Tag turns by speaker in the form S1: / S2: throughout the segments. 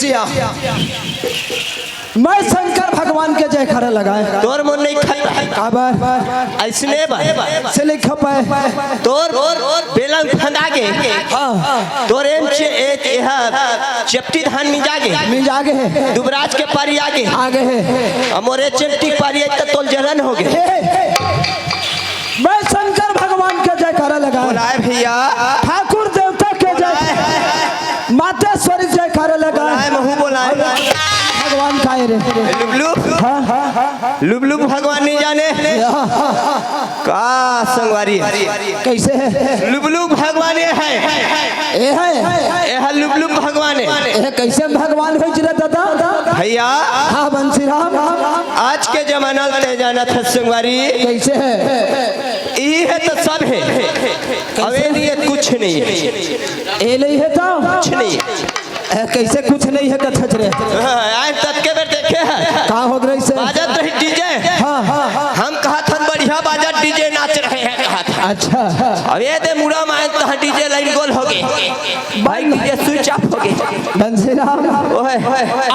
S1: जिया
S2: मैं शंकर भगवान के जयकारा लगाए
S1: तोर मन नहीं खाता
S2: काबर
S1: ऐसने बा
S2: से लिख पाए
S1: तोर बेलंग फंदा गे तोर एम चे एहा चपटी धान में
S2: जागे है
S1: दुबराज के पारी आगे
S2: है
S1: हमरे चपटी पारी त तोल जलन हो गे
S2: मैं शंकर भगवान के जयकारा लगाए
S1: बोलाए भैया
S2: ठाकुर देवता के जय मातेश्वरी जयकारा लगाए
S1: महू बोलाए
S2: भगवान का रे
S1: लुबलुब भगवान नहीं जाने का संगवारी
S2: कैसे है
S1: लुबलुब भगवान है लुबलुब भगवान है
S2: कैसे भगवान हो जरा दादा
S1: भैया
S2: हाँ बंसी राम
S1: आज के जमाना ते जाना था संगवारी
S2: कैसे है
S1: ये है तो सब है अवे नहीं कुछ नहीं है
S2: ये नहीं है तो
S1: कुछ नहीं
S2: कैसे कुछ नहीं है कथच रे
S1: आज तक के बेर देखे है
S2: कहाँ हो गई से
S1: बाजत रही डीजे हम कहा था बढ़िया बाजत डीजे नाच रहे हैं कहा था
S2: अच्छा
S1: अब ये दे मुड़ा माय तो डीजे लाइन गोल हो गए भाई डीजे स्विच ऑफ हो गए
S2: बंसी राम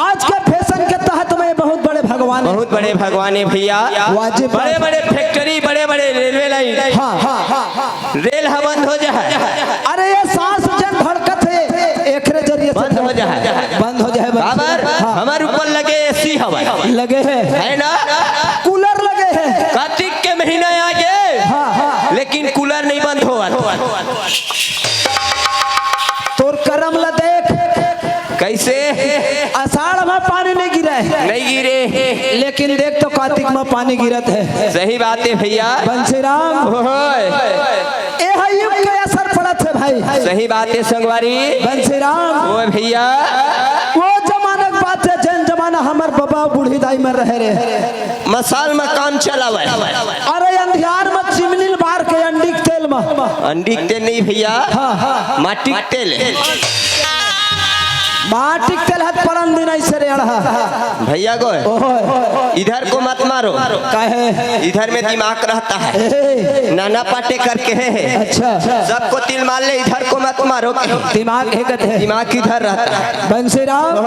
S2: आज के फैशन के तहत में बहुत बड़े
S1: भगवान है भैया बड़े बड़े फैक्ट्री बड़े बड़े रेलवे लाइन रेल बंद हो जाए
S2: अरे ये सांस जन धड़कत है एक जरिए
S1: बंद हो जाए बाबर हमारे ऊपर लगे एसी हवा
S2: लगे
S1: है ना
S2: कूलर लगे हैं
S1: कार्तिक के महीना आगे लेकिन कूलर नहीं बंद हुआ
S2: तोर करम ला देख
S1: कैसे
S2: आषाढ़ में पानी नहीं
S1: गिरे
S2: लेकिन देख तो कार्तिक में पानी गिरत है
S1: सही बात है भैया
S2: बंसी राम युग के असर पड़त है भाई
S1: सही बात है संगवारी
S2: बंसी राम
S1: ओ भैया
S2: वो जमाना की बात है जन जमाना हमार बाबा बूढ़ी दाई में रह रहे
S1: मसाल में काम चला
S2: अरे अंधियार में चिमनी बार के अंडी के तेल में
S1: अंडी के तेल नहीं भैया माटी के तेल
S2: माटी के तेल हाथ परन दिन ऐसे रे
S1: भैया गो इधर को मत मारो
S2: काहे
S1: इधर में दिमाग रहता है नाना पाटे करके है
S2: अच्छा
S1: सबको तिल मार ले इधर को मत मारो
S2: दिमाग है
S1: दिमाग इधर रहता है
S2: बंसी राम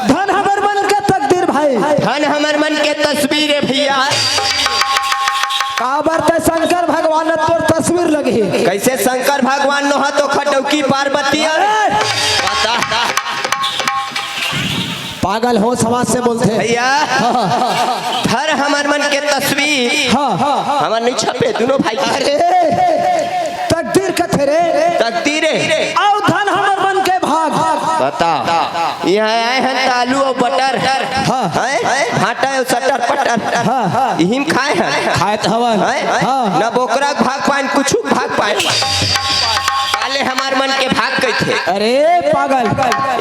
S2: धन हमर मन के तकदीर भाई
S1: धन हमर मन के तस्वीर है भैया
S2: काबर ते शंकर भगवान ने तोर तस्वीर लगी
S1: कैसे शंकर भगवान नो तो खटौकी पार्वती
S2: पागल हो समाज से बोलते
S1: भैया धर हमार मन के तस्वीर हमार नहीं छपे दोनों भाई
S2: अरे तकदीर कथे रे
S1: तकदीर
S2: आओ धन हमार मन के भाग
S1: बता यहाँ आए हैं आलू और बटर भाटा और सटर पटर हिम खाए हैं
S2: खाए हवन
S1: न बोकरा भाग पाए कुछ भाग पाए हमार मन के भाग गए थे
S2: अरे पागल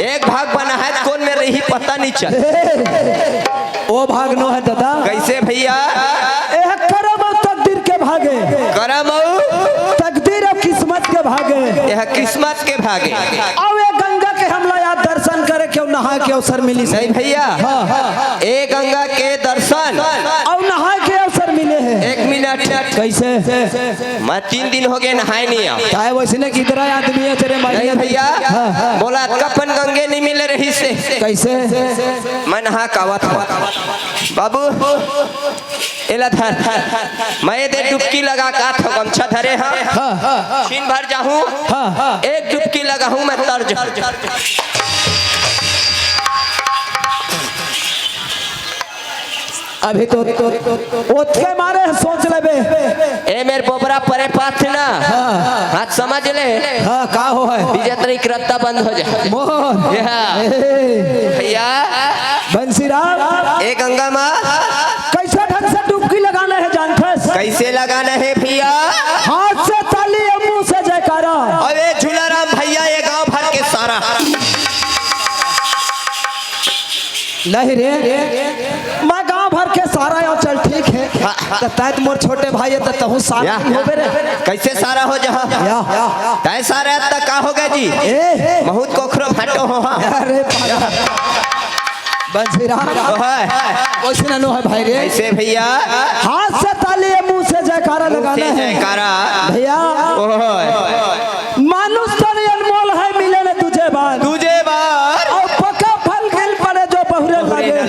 S1: एक भाग बना है कौन में रही पता नहीं चल
S2: वो भाग नो है दादा
S1: कैसे भैया
S2: करम और तकदीर के भागे
S1: करम और
S2: तकदीर और किस्मत के भागे
S1: यह किस्मत के भागे
S2: अब ये गंगा के हमला याद दर्शन करे क्यों नहा के अवसर मिली
S1: नहीं भैया एक गंगा के दर्शन
S2: और नहा के अवसर मिले हैं
S1: 1 मिनट
S2: कैसे
S1: मैं 3 दिन हो गए नहाए नहीं
S2: काय वैसे ने किधर आदमी है तेरे
S1: नहीं भैया बोला कपन गंगे नहीं मिले रही से
S2: कैसे
S1: मैं नहा कावत हूँ बाबू एला धर मैं दे डुबकी लगा का था गमछा धरे हाँ छीन भर जाऊँ एक डुबकी लगाऊँ मैं तर्ज
S2: अभी तो ओतके मारे सोच ले बे
S1: ए मेरे पोपरा परे पाथ ना हाथ समझ ले
S2: का हो है
S1: बिजतरी करता बंद हो जाए
S2: मोहन
S1: भैया
S2: बंसी राम
S1: ए गंगा माँ
S2: कैसे ढंग से डुबकी लगाना है जानथस
S1: कैसे लगाना है भैया
S2: हाथ से ताली और मुंह से जयकारा
S1: अबे झूलाराम भैया ये गांव भर के सारा
S2: नहीं रे मैं गांव भर के सारा यो चल ठीक है तैत मोर छोटे भाई है तहु सारा होबे रे
S1: कैसे सारा हो जा तय सारा तक का हो गए जी बहुत कोखरो फटो हो
S2: अरे बंसी राम वैसे नो है भाई रे
S1: कैसे भैया
S2: हाथ से ताली मुंह से जयकारा लगाना है
S1: जयकारा
S2: भैया मानुष तो अनमोल है मिले न तुझे बार
S1: और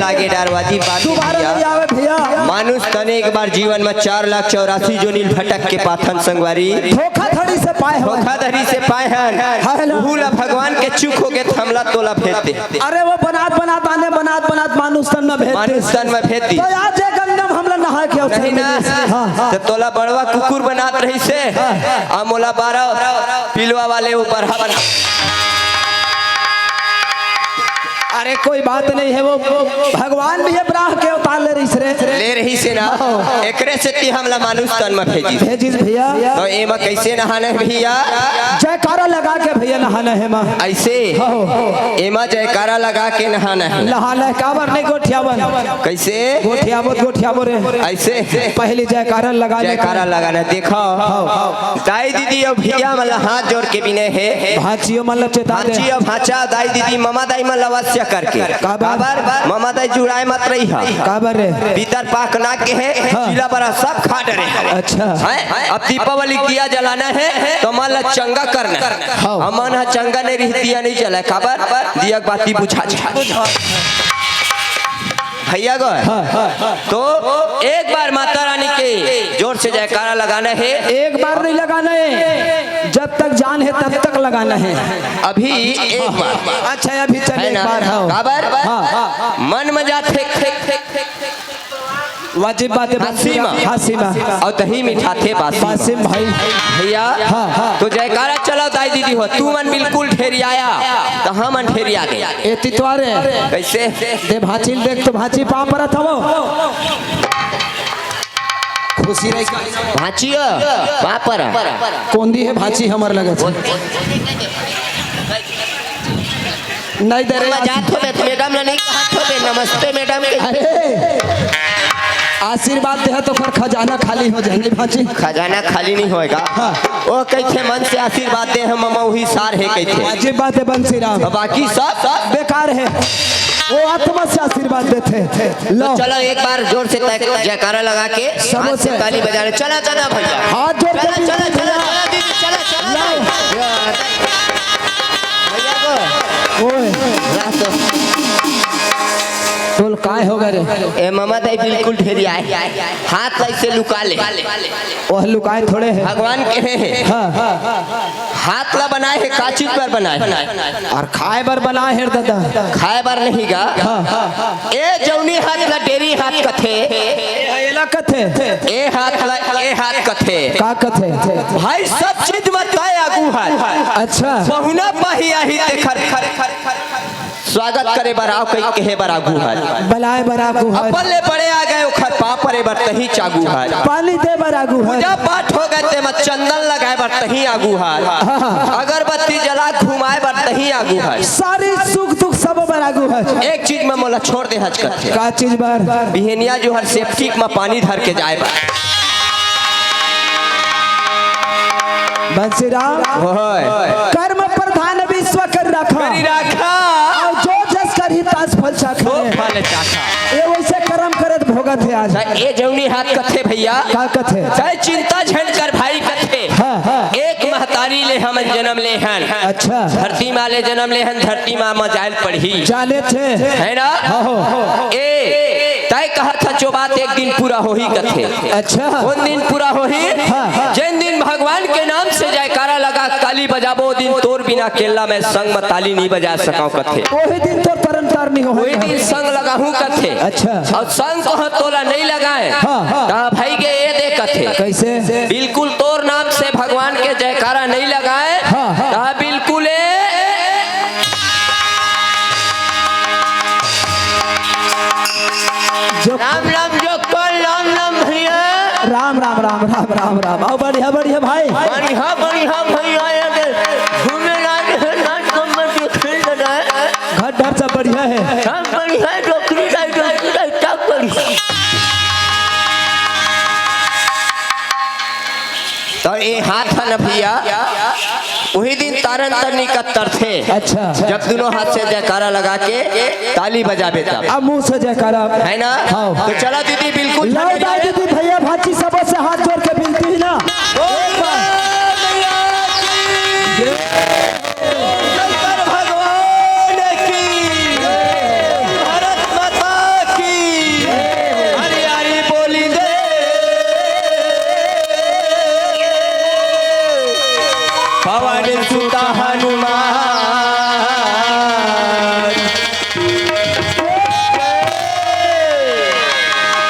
S1: लागे डरवाजी बात
S2: दोबारा नहीं आवे भैया।
S1: मानुष तने एक बार जीवन में 4,84,000 जोनील भटक के पाथन संगवारी
S2: धोखाधड़ी से पाए हो,
S1: धोखाधड़ी से पाए हैं भूला भगवान के चुप हो गए हमला तोला भेज दे।
S2: अरे वो बनात बनात आने बनात मानुष तन में भेज
S1: मानुष तन में भेज दी।
S2: तो आज ये गंगम हमला नहा के
S1: नहीं ना तो तोला बड़वा कुकुर बनात रही से मोला 12 पिलवा वाले ऊपर बना।
S2: अरे कोई बात नहीं है, वो भगवान भी है ब्राह के उतार ले रही से
S1: ना एकरे से ती हमला मानुष तन में भेजी
S2: भैया।
S1: तो एमा कैसे नहाना है भैया?
S2: जयकारा लगा के भैया नहाना है मां
S1: ऐसे एमा जयकारा लगा के नहाना है
S2: काबर नहीं गोठियावन
S1: कैसे
S2: गोठियाबो रे ऐसे पहले जयकारा लगाना
S1: देखो दाई दीदी और भैया मला हाथ जोड़ के बिने है
S2: भाचियो मतलब चेता
S1: भाची और भाचा दाई दीदी ममा दाई मला अवश्य करके काबर ममा दाई जुड़ाए मत रही है
S2: काबर रे
S1: भीतर पाक ना के है जिला बड़ा सब खा डरे।
S2: अच्छा
S1: अब दीपावली दिया जलाना है तो मान चंगा करना अमन है चंगा नहीं रही दिया नहीं जला काबर दिया बाती बुझा भैया गो तो एक बार माता रानी के जोर से जयकारा लगाना है।
S2: एक बार नहीं लगाना है, जब तक जान है तब तक लगाना है।
S1: अभी एक बार
S2: अच्छा अभी चले एक बार
S1: काबर मन में जाते
S2: वाजिब बात है हासिमा
S1: और दही मीठा थे
S2: बासिम भाई
S1: भैया तो जयकारा चलो दाई दीदी हो तू मन बिल्कुल ठेरियाया तो हम मन ठेरिया गए
S2: ए तितवारे
S1: कैसे
S2: दे भाची देख तो भाची पा पर था वो खुशी रही
S1: भाची पा पर
S2: कौन दी है भाची हमर लगे नहीं दे रहे
S1: जात हो मैडम ने नहीं कहा तो नमस्ते मैडम।
S2: अरे आशीर्वाद दे तो फिर खजाना खाली हो जाएंगे भाची।
S1: खजाना खाली नहीं होएगा वो कैसे मन से आशीर्वाद दे हम ममा वही सार है कैसे
S2: वाजिब बात है बंसीराम
S1: बाकी सब
S2: बेकार है वो आत्मा से आशीर्वाद देते
S1: तो चलो एक बार जोर से जयकारा लगा के हाथ से ताली बजा रहे चला भैया
S2: हाथ जोड़ के
S1: चला
S2: बोल काय हो गए
S1: ए ममा दाई बिल्कुल ढेरी आए हाथ ऐसे लुका ले
S2: वह लुकाए थोड़े हैं
S1: भगवान के हैं हाथ ला बनाए है काची पर बनाए
S2: और खाए बर बनाए है दादा
S1: खाए बर नहीं गा ए जौनी हाथ ला डेरी हाथ कथे
S2: एला कथे
S1: ए हाथ कथे
S2: का कथे
S1: भाई सब चीज मत काय आगू है अच्छा बहुना पहिया ही खर स्वागत करे बराव कई कहे बरागू है
S2: बलाए बरागू है
S1: अपने बड़े आ गए खर पापरे बर तही चागू है
S2: पानी दे बरागू है
S1: जब बात हो गए ते मत चंदन लगाए बर तही आगू है अगरबत्ती जला घुमाए बर तही आगू है
S2: सारी सुख दुख सब बरागू है।
S1: एक चीज में मोला छोड़ दे हज करते
S2: का चीज बार
S1: बिहनिया जो हर सेप्टिक में पानी धर के जाए बा
S2: बंसीराम कर्म प्रधान विश्व कर रखा और जो जस कर ही ताज फल चाखा ये वैसे कर्म करत भोगत है आज
S1: ए जौनी हाथ कथे भैया
S2: का कथे
S1: चाहे चिंता झंड कर भाई कथे एक महतारी ले हम जन्म ले हन
S2: अच्छा
S1: धरती माँ ले जन्म ले हन धरती माँ मजाइल पढ़ी
S2: जाने थे
S1: है ना ए तय कहा था जो बात एक दिन पूरा हो ही कथे
S2: अच्छा
S1: उन दिन पूरा हो ही जिन दिन भगवान के नाम से जयकारा लगा ताली बजाबो दिन तोर बिना केला में संग में ताली नहीं बजा सकाओ कथे
S2: वही दिन तो परंतार नहीं हो
S1: वही दिन संग लगा हूँ कथे
S2: अच्छा
S1: और संग को तोला नहीं लगाए भाई के ये दे कथे
S2: कैसे
S1: बिल्कुल तोर नाम से भगवान के जयकारा नहीं लगाए बिल्कुल राम राम जो कल राम राम भैया
S2: राम राम राम राम राम राम आओ बढ़िया बढ़िया भाई
S1: बढ़िया भैया घूमे
S2: घर डर सब बढ़िया है
S1: तो ये हाथ है न भैया वही दिन तारन तरनी कत्तर थे
S2: अच्छा
S1: जब दोनों हाथ से जयकारा लगा के ताली बजाबे तब
S2: अब मुंह से जयकारा
S1: है ना तो चला दीदी बिल्कुल
S2: दीदी भैया भाची सब से हाथ जोड़ के मिलती है ना
S1: भगवान की भारत माता पवन सुत हनुमान